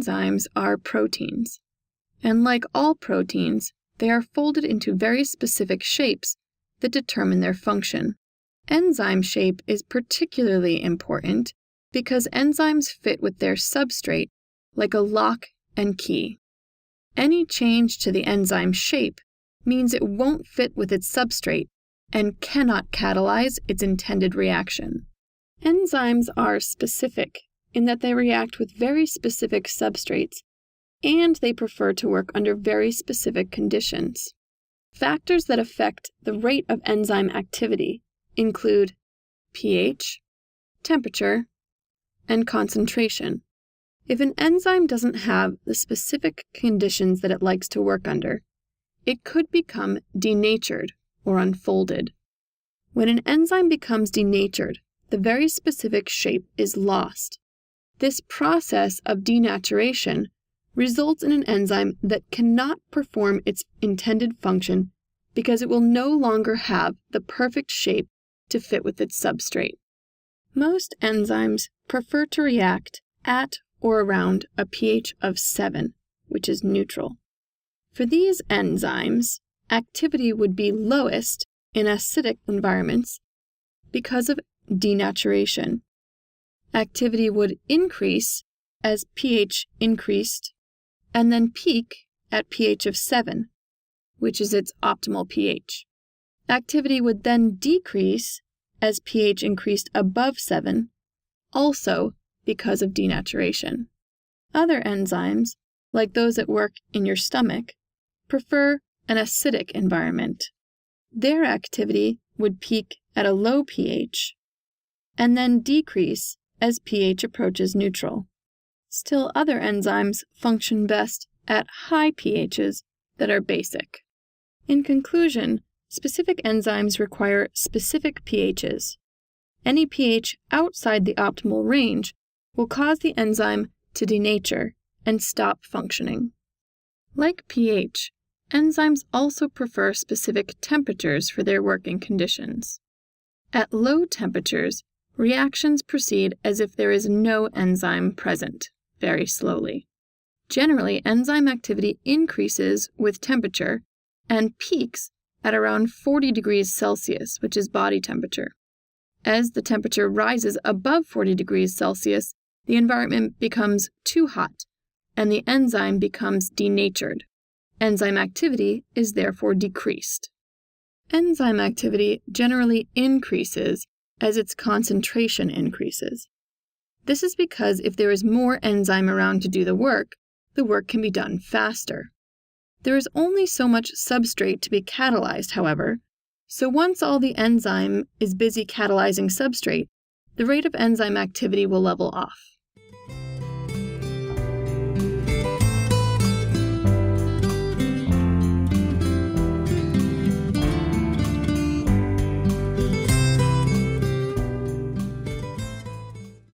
Enzymes are proteins, and like all proteins, they are folded into very specific shapes that determine their function. Enzyme shape is particularly important because enzymes fit with their substrate like a lock and key. Any change to the enzyme shape means it won't fit with its substrate and cannot catalyze its intended reaction. Enzymes are specific in that they react with very specific substrates, and they prefer to work under very specific conditions. Factors that affect the rate of enzyme activity include pH, temperature, and concentration. If an enzyme doesn't have the specific conditions that it likes to work under, it could become denatured or unfolded. When an enzyme becomes denatured, the very specific shape is lost. This process of denaturation results in an enzyme that cannot perform its intended function because it will no longer have the perfect shape to fit with its substrate. Most enzymes prefer to react at or around a pH of 7, which is neutral. For these enzymes, activity would be lowest in acidic environments because of denaturation. Activity would increase as pH increased, and then peak at pH of 7, which is its optimal pH. Activity would then decrease as pH increased above 7, also because of denaturation. Other enzymes, like those that work in your stomach, prefer an acidic environment. Their activity would peak at a low pH and then decrease as pH approaches neutral. Still, other enzymes function best at high pHs that are basic. In conclusion, specific enzymes require specific pHs. Any pH outside the optimal range will cause the enzyme to denature and stop functioning. Like pH, enzymes also prefer specific temperatures for their working conditions. At low temperatures, reactions proceed as if there is no enzyme present, very slowly. Generally, enzyme activity increases with temperature and peaks at around 40 degrees Celsius, which is body temperature. As the temperature rises above 40 degrees Celsius, the environment becomes too hot, and the enzyme becomes denatured. Enzyme activity is therefore decreased. Enzyme activity generally increases as its concentration increases. This is because if there is more enzyme around to do the work can be done faster. There is only so much substrate to be catalyzed, however, so once all the enzyme is busy catalyzing substrate, the rate of enzyme activity will level off.